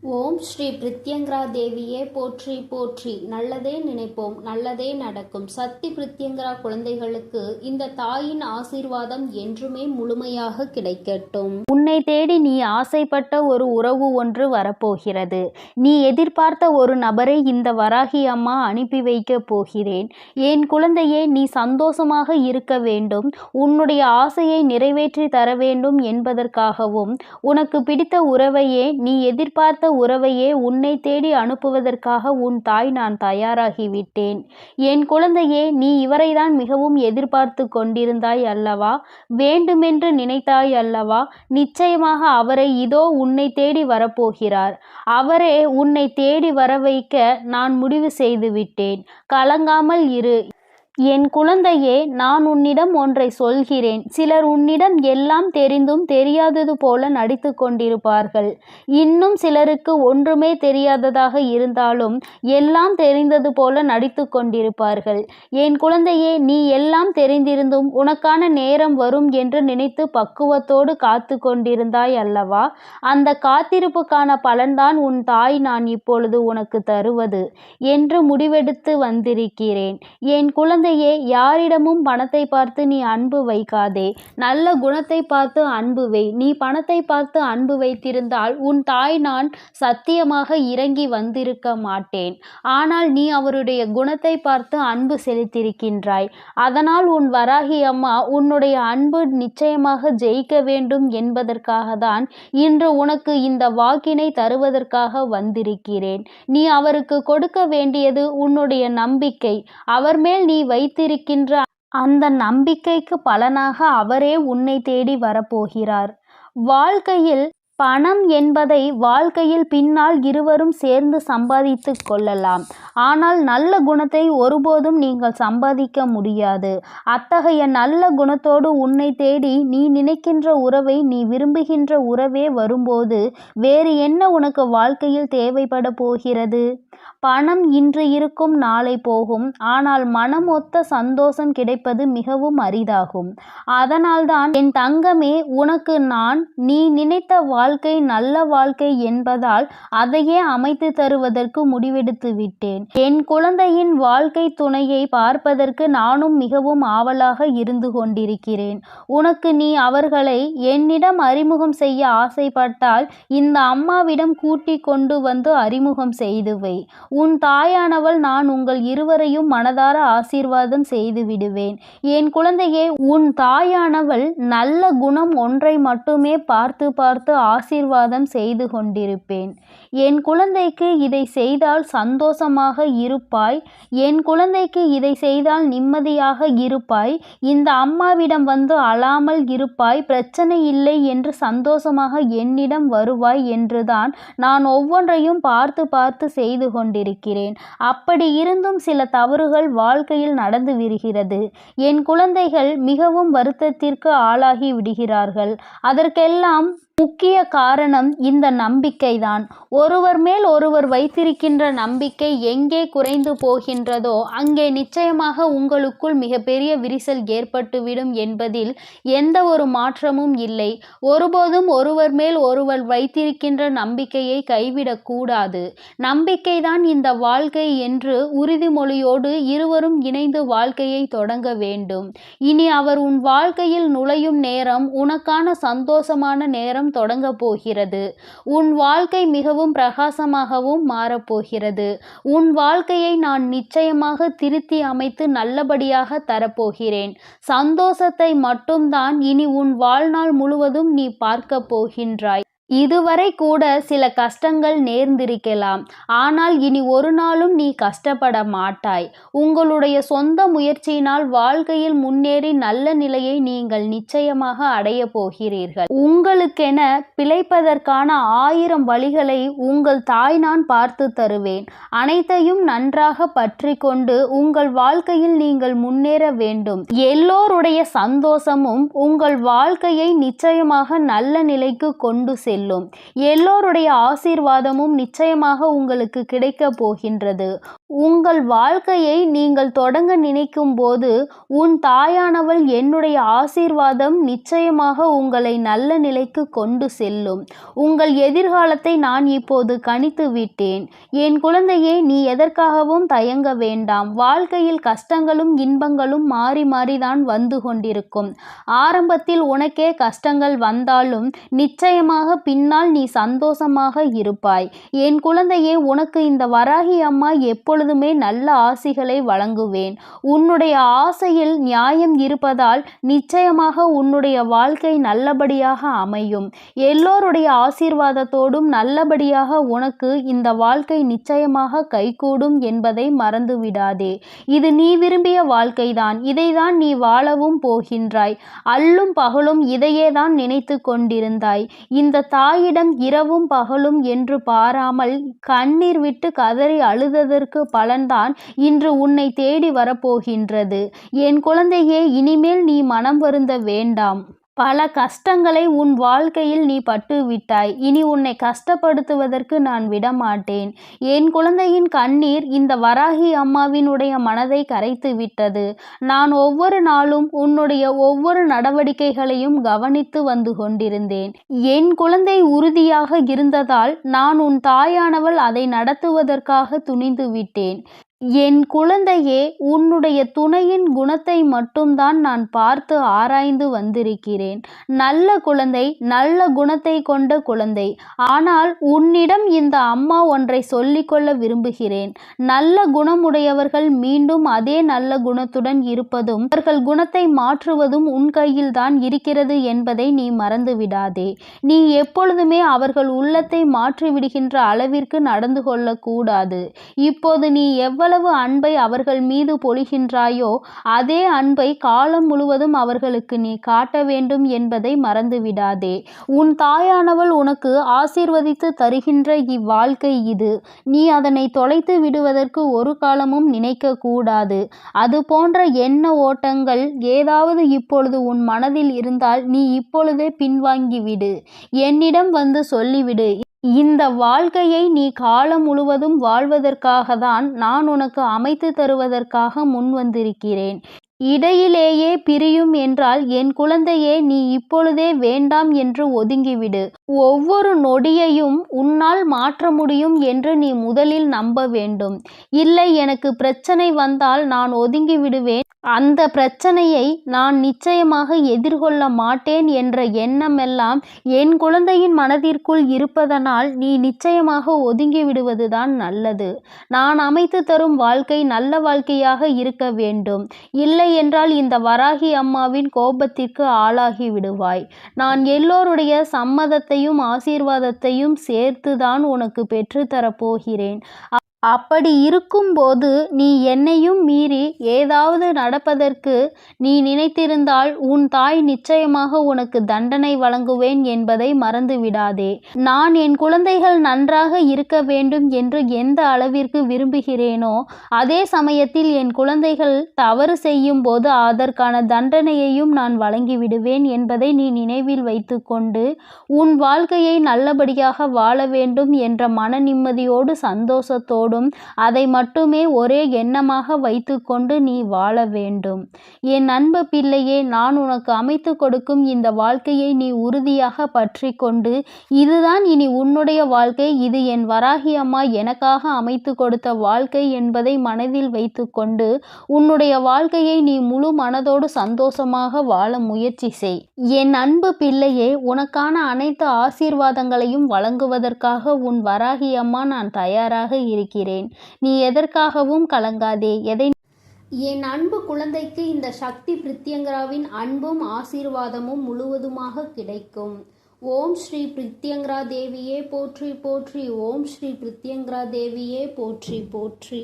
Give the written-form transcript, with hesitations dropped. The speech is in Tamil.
ஓம் ஸ்ரீ பிரித்யங்கரா தேவியே போற்றி போற்றி. நல்லதே நினைப்போம், நல்லதே நடக்கும். சக்தி பிரித்யங்கரா குழந்தைகளுக்கு இந்த தாயின் ஆசீர்வாதம் என்றுமே முழுமையாக கிடைக்கட்டும். உன்னை தேடி நீ ஆசைப்பட்ட ஒரு உறவு ஒன்று வரப்போகிறது. நீ எதிர்பார்த்த ஒரு நபரை இந்த வராகி அம்மா அனுப்பி வைக்க போகிறேன். என் குழந்தையே, நீ சந்தோஷமாக இருக்க வேண்டும், உன்னுடைய ஆசையை நிறைவேற்றி தர வேண்டும் என்பதற்காகவும், உனக்கு பிடித்த உறவையே, நீ எதிர்பார்த்த உறவையே உன்னை தேடி அனுப்புவதற்காக உன் தாய் நான் தயாராகிவிட்டேன். என் குழந்தையே, நீ இவரைதான் மிகவும் எதிர்பார்த்து கொண்டிருந்தாய் அல்லவா? வேண்டுமென்று நினைத்தாய் அல்லவா? நிச்சயமாக அவரை இதோ உன்னை தேடி வரப்போகிறார். அவரே உன்னை தேடி வர வைக்க நான் முடிவு செய்துவிட்டேன். கலங்காமல் இரு என் குழந்தையே. நான் உன்னிடம் ஒன்றை சொல்கிறேன். சிலர் உன்னிடம் எல்லாம் தெரிந்தும் தெரியாதது போல நடித்து கொண்டிருப்பார்கள். இன்னும் சிலருக்கு ஒன்றுமே தெரியாததாக இருந்தாலும் எல்லாம் தெரிந்தது போல நடித்து கொண்டிருப்பார்கள். என் குழந்தையே, நீ எல்லாம் தெரிந்திருந்தும் உனக்கான நேரம் வரும் என்று நினைத்து பக்குவத்தோடு காத்து கொண்டிருந்தாய் அல்லவா? அந்த காத்திருப்புக்கான பலன்தான் உன் தாய் நான் இப்பொழுது உனக்கு தருவது என்று முடிவெடுத்து வந்திருக்கிறேன். என் குழந்தையே, யாரிடமும் பணத்தை பார்த்து நீ அன்பு வைக்காதே. நல்ல குணத்தை பார்த்து அன்பு வை. நீ பணத்தை பார்த்து அன்பு வைத்திருந்தால் உன் தாய் நான் சத்தியமாக இறங்கி வந்திருக்க மாட்டேன். ஆனால் நீ அவருடைய குணத்தை பார்த்து அன்பு செலுத்தியிருக்கின்றாய். அதனால் உன் வராகி அம்மா உன்னுடைய அன்பு நிச்சயமாக ஜெயிக்க வேண்டும் என்பதற்காக தான் இன்று உனக்கு இந்த வாக்கினை தருவதற்காக வந்திருக்கிறேன். நீ அவருக்கு கொடுக்க வேண்டியது உன்னுடைய நம்பிக்கை. அவர் மேல் நீ வைத்திருக்கின்ற அந்த நம்பிக்கைக்கு பலனாக அவரே உன்னை தேடி வரப்போகிறார். வாழ்க்கையில் பணம் என்பதை வாழ்க்கையில் பின்னால் இருவரும் சேர்ந்து சம்பாதித்து கொள்ளலாம். ஆனால் நல்ல குணத்தை ஒருபோதும் நீங்கள் சம்பாதிக்க முடியாது. அத்தகைய நல்ல குணத்தோடு உன்னை தேடி நீ நினைக்கின்ற உறவை, நீ விரும்புகின்ற உறவே வரும்போது வேறு என்ன உனக்கு வாழ்க்கையில் தேவைப்பட போகிறது? பணம் இன்று இருக்கும், நாளை போகும். ஆனால் மனம் ஒத்த சந்தோஷம் கிடைப்பது மிகவும் அரிதாகும். அதனால்தான் என் தங்கமே, உனக்கு நான் நீ நினைத்த வாழ்க்கை நல்ல வாழ்க்கை என்பதால் அதையே அமைத்து தருவதற்கு முடிவெடுத்து விட்டேன். என் குழந்தையின் வாழ்க்கை துணையை பார்ப்பதற்கு நானும் மிகவும் ஆவலாக இருந்து கொண்டிருக்கிறேன். உனக்கு நீ அவர்களை என்னிடம் அறிமுகம் செய்ய ஆசைப்பட்டால் இந்த அம்மாவிடம் கூட்டிக் கொண்டு வந்து அறிமுகம் செய்து வை. உன் தாயானவள் நான் உங்கள் இருவரையும் மனதார ஆசீர்வாதம் செய்து விடுவேன். என் குழந்தையே, உன் தாயானவள் நல்ல குணம் ஒன்றை மட்டுமே பார்த்து பார்த்து ஆசீர்வாதம் செய்து கொண்டிருப்பேன். என் குழந்தைக்கு இதை செய்தால் சந்தோஷமாக இருப்பாய். என் குழந்தைக்கு இதை செய்தால் நிம்மதியாக இருப்பாய். இந்த அம்மாவிடம் வந்து அழாமல் இருப்பாய். பிரச்சனை இல்லை என்று சந்தோஷமாக என்னிடம் வருவாய் என்றுதான் நான் ஒவ்வொன்றையும் பார்த்து பார்த்து செய்து கொண்டிருக்கிறேன். அப்படி இருந்தும் சில தவறுகள் வாழ்க்கையில் நடந்து விடுகிறது. என் குழந்தைகள் மிகவும் வருத்தத்திற்கு ஆளாகி விடுகிறார்கள். அதற்கெல்லாம் முக்கிய காரணம் இந்த நம்பிக்கைதான். ஒருவர் மேல் ஒருவர் வைத்திருக்கின்ற நம்பிக்கை எங்கே குறைந்து போகின்றதோ அங்கே நிச்சயமாக உங்களுக்குள் மிகப்பெரிய விரிசல் ஏற்பட்டுவிடும் என்பதில் எந்த ஒரு மாற்றமும் இல்லை. ஒருபோதும் ஒருவர் மேல் ஒருவர் வைத்திருக்கின்ற நம்பிக்கையை கைவிடக்கூடாது. நம்பிக்கைதான் இந்த வாழ்க்கை என்று உறுதிமொழியோடு இருவரும் இணைந்து வாழ்க்கையை தொடங்க வேண்டும். இனி அவர் உன் வாழ்க்கையில் நுழையும் நேரம் உனக்கான சந்தோஷமான நேரம் தொடங்க போகிறது. உன் வாழ்க்கை மிகவும் பிரகாசமாகவும் மாறப்போகிறது. உன் வாழ்க்கையை நான் நிச்சயமாக திருத்தி அமைத்து நல்லபடியாக தரப்போகிறேன். சந்தோஷத்தை மட்டும்தான் இனி உன் வாழ்நாள் முழுவதும் நீ பார்க்க போகின்றாய். இதுவரை கூட சில கஷ்டங்கள் நேர்ந்திருக்கலாம். ஆனால் இனி ஒரு நாளும் நீ கஷ்டப்பட மாட்டாய். உங்களுடைய சொந்த முயற்சியினால் வாழ்க்கையில் முன்னேறி நல்ல நிலையை நீங்கள் நிச்சயமாக அடைய போகிறீர்கள். உங்களுக்கென பிழைப்பதற்கான 1000 வழிகளை உங்கள் தாய் நான் பார்த்து தருவேன். அனைத்தையும் நன்றாக பற்றி கொண்டு உங்கள் வாழ்க்கையில் நீங்கள் முன்னேற வேண்டும். எல்லோருடைய சந்தோஷமும் உங்கள் வாழ்க்கையை நிச்சயமாக நல்ல நிலைக்கு கொண்டு செல்லும். எல்லோருடைய ஆசீர்வாதமும் நிச்சயமாக உங்களுக்கு கிடைக்க போகின்றது. உங்கள் வாழ்க்கையை நீங்கள் தொடங்க நினைக்கும் போது உன் தாயானவள் என்னுடைய ஆசீர்வாதம் நிச்சயமாக உங்களை நல்ல நிலைக்கு கொண்டு செல்லும். உங்கள் எதிர்காலத்தை நான் இப்போது கணித்து விட்டேன். என் குழந்தையே, நீ எதற்காகவும் தயங்க வேண்டாம். வாழ்க்கையில் கஷ்டங்களும் இன்பங்களும் மாறி மாறிதான் வந்து கொண்டிருக்கும். ஆரம்பத்தில் உனக்கே கஷ்டங்கள் வந்தாலும் நிச்சயமாக பின்னால் நீ சந்தோஷமாக இருப்பாய். என் குழந்தையே, உனக்கு இந்த வராகி அம்மா எப்பொழுதுமே நல்ல ஆசிகளை வழங்குவேன். உன்னுடைய ஆசையில் நியாயம் இருப்பதால் நிச்சயமாக உன்னுடைய வாழ்க்கை நல்லபடியாக அமையும். எல்லோருடைய ஆசீர்வாதத்தோடும் நல்லபடியாக உனக்கு இந்த வாழ்க்கை நிச்சயமாக கைகூடும் என்பதை மறந்து விடாதே. இது நீ விரும்பிய வாழ்க்கைதான். இதைதான் நீ வாழவும் போகின்றாய். அல்லும் பகலும் இதையேதான் நினைத்து கொண்டிருந்தாய். இந்த தாயிடம் இரவும் பகலும் என்று பாராமல் கண்ணீர் விட்டு கதறி அழுததற்கு பலன்தான் இன்று உன்னை தேடி வரப்போகின்றது. என் குழந்தையே, இனிமேல் நீ மனம் வருந்த வேண்டாம். பல கஷ்டங்களை உன் வாழ்க்கையில் நீ பட்டு விட்டாய். இனி உன்னை கஷ்டப்படுத்துவதற்கு நான் விடமாட்டேன். என் குழந்தையின் கண்ணீர் இந்த வராகி அம்மாவினுடைய மனதை கரைத்து விட்டது. நான் ஒவ்வொரு நாளும் உன்னுடைய ஒவ்வொரு நடவடிக்கைகளையும் கவனித்து வந்து கொண்டிருந்தேன். என் குழந்தை உறுதியாக இருந்ததால் நான் உன் தாயானவள் அதை நடத்துவதற்காக துணிந்து விட்டேன். என் குழந்தையே, உன்னுடைய துணையின் குணத்தை மட்டும்தான் நான் பார்த்து ஆராய்ந்து வந்திருக்கிறேன். நல்ல குழந்தை, நல்ல குணத்தை கொண்ட குழந்தை. ஆனால் உன்னிடம் இந்த அம்மா ஒன்றை சொல்லிக்கொள்ள விரும்புகிறேன். நல்ல குணமுடையவர்கள் மீண்டும் அதே நல்ல குணத்துடன் இருப்பதும் அவர்கள் குணத்தை மாற்றுவதும் உன் கையில்தான் இருக்கிறது என்பதை நீ மறந்து விடாதே. நீ எப்பொழுதுமே அவர்கள் உள்ளத்தை மாற்றிவிடுகின்ற அளவிற்கு நடந்து கொள்ளக்கூடாது. இப்போது நீ எவ்வளவு அன்பை அவர்கள் மீது பொழிகின்றாயோ அதே அன்பை காலம் முழுவதும் அவர்களுக்கு நீ காட்ட வேண்டும் என்பதை மறந்துவிடாதே. உன் தாயானவள் உனக்கு ஆசீர்வதித்து தருகின்ற இவ்வாழ்க்கை இது. நீ அதனை தொலைத்து விடுவதற்கு ஒரு காலமும் நினைக்க கூடாது. அது போன்ற எண்ண ஓட்டங்கள் ஏதாவது இப்பொழுது உன் மனதில் இருந்தால் நீ இப்பொழுதே பின்வாங்கிவிடு. என்னிடம் வந்து சொல்லிவிடு. இந்த வாழ்க்கையை நீ காலம் முழுவதும் வாழ்வதற்காக தான் நான் உனக்கு அமைத்து தருவதற்காக முன் வந்திருக்கிறேன். இடையிலேயே பிரியும் என்றால் என் குழந்தையே, நீ இப்பொழுதே வேண்டாம் என்று ஒதுங்கிவிடு. ஒவ்வொரு நொடியையும் உன்னால் மாற்ற முடியும் என்று நீ முதலில் நம்ப வேண்டும். இல்லை, எனக்கு பிரச்சனை வந்தால் நான் ஒதுங்கி விடுவேன், அந்த பிரச்சனையை நான் நிச்சயமாக எதிர்கொள்ள மாட்டேன் என்ற எண்ணமெல்லாம் என் குழந்தையின் மனதிற்குள் இருப்பதனால் நீ நிச்சயமாக ஒதுங்கி விடுவதுதான் நல்லது. நான் அமைத்து தரும் வாழ்க்கை நல்ல வாழ்க்கையாக இருக்க வேண்டும். இல்லை என்றால் இந்த வராகி அம்மாவின் கோபத்திற்கு ஆளாகி விடுவாய். நான் எல்லோருடைய சம்மதத்தையும் ஆசீர்வாதத்தையும் சேர்த்துதான் உனக்கு பெற்றுத்தரப்போகிறேன். அப்படி இருக்கும்போது நீ என்னையும் மீறி ஏதாவது நடப்பதற்கு நீ நினைத்திருந்தால் உன் தாய் நிச்சயமாக உனக்கு தண்டனை வழங்குவேன் என்பதை மறந்து விடாதே. நான் என் குழந்தைகள் நன்றாக இருக்க வேண்டும் என்று எந்த அளவிற்கு விரும்புகிறேனோ அதே சமயத்தில் என் குழந்தைகள் தவறு செய்யும் போது அதற்கான தண்டனையையும் நான் வழங்கிவிடுவேன் என்பதை நீ நினைவில் வைத்து கொண்டு உன் வாழ்க்கையை நல்லபடியாக வாழ வேண்டும் என்ற மன நிம்மதியோடு சந்தோஷத்தோடு அதை மட்டுமே ஒரே எண்ணமாக வைத்துக்கொண்டு நீ வாழ வேண்டும். என் அன்பு பிள்ளையே, நான் உனக்கு அமைத்து கொடுக்கும் இந்த வாழ்க்கையை நீ உறுதியாக பற்றி கொண்டு இதுதான் இனி உன்னுடைய வாழ்க்கை, இது என் வராகி அம்மா எனக்காக அமைத்து கொடுத்த வாழ்க்கை என்பதை மனதில் வைத்துக்கொண்டு உன்னுடைய வாழ்க்கையை நீ முழு மனதோடு சந்தோஷமாக வாழ முயற்சி செய். என் அன்பு பிள்ளையே, உனக்கான அனைத்து ஆசீர்வாதங்களையும் வழங்குவதற்காக உன் வராகி அம்மா நான் தயாராக இருக்கிறேன். நீ எதற்காகவும் கலங்காதே. என் அன்பு குழந்தைக்கு இந்த சக்தி பிரித்யங்கராவின் அன்பும் ஆசீர்வாதமும் முழுவதுமாக கிடைக்கும். ஓம் ஸ்ரீ பிரித்யங்கரா தேவியே போற்றி போற்றி. ஓம் ஸ்ரீ பிரித்யங்கரா தேவியே போற்றி போற்றி.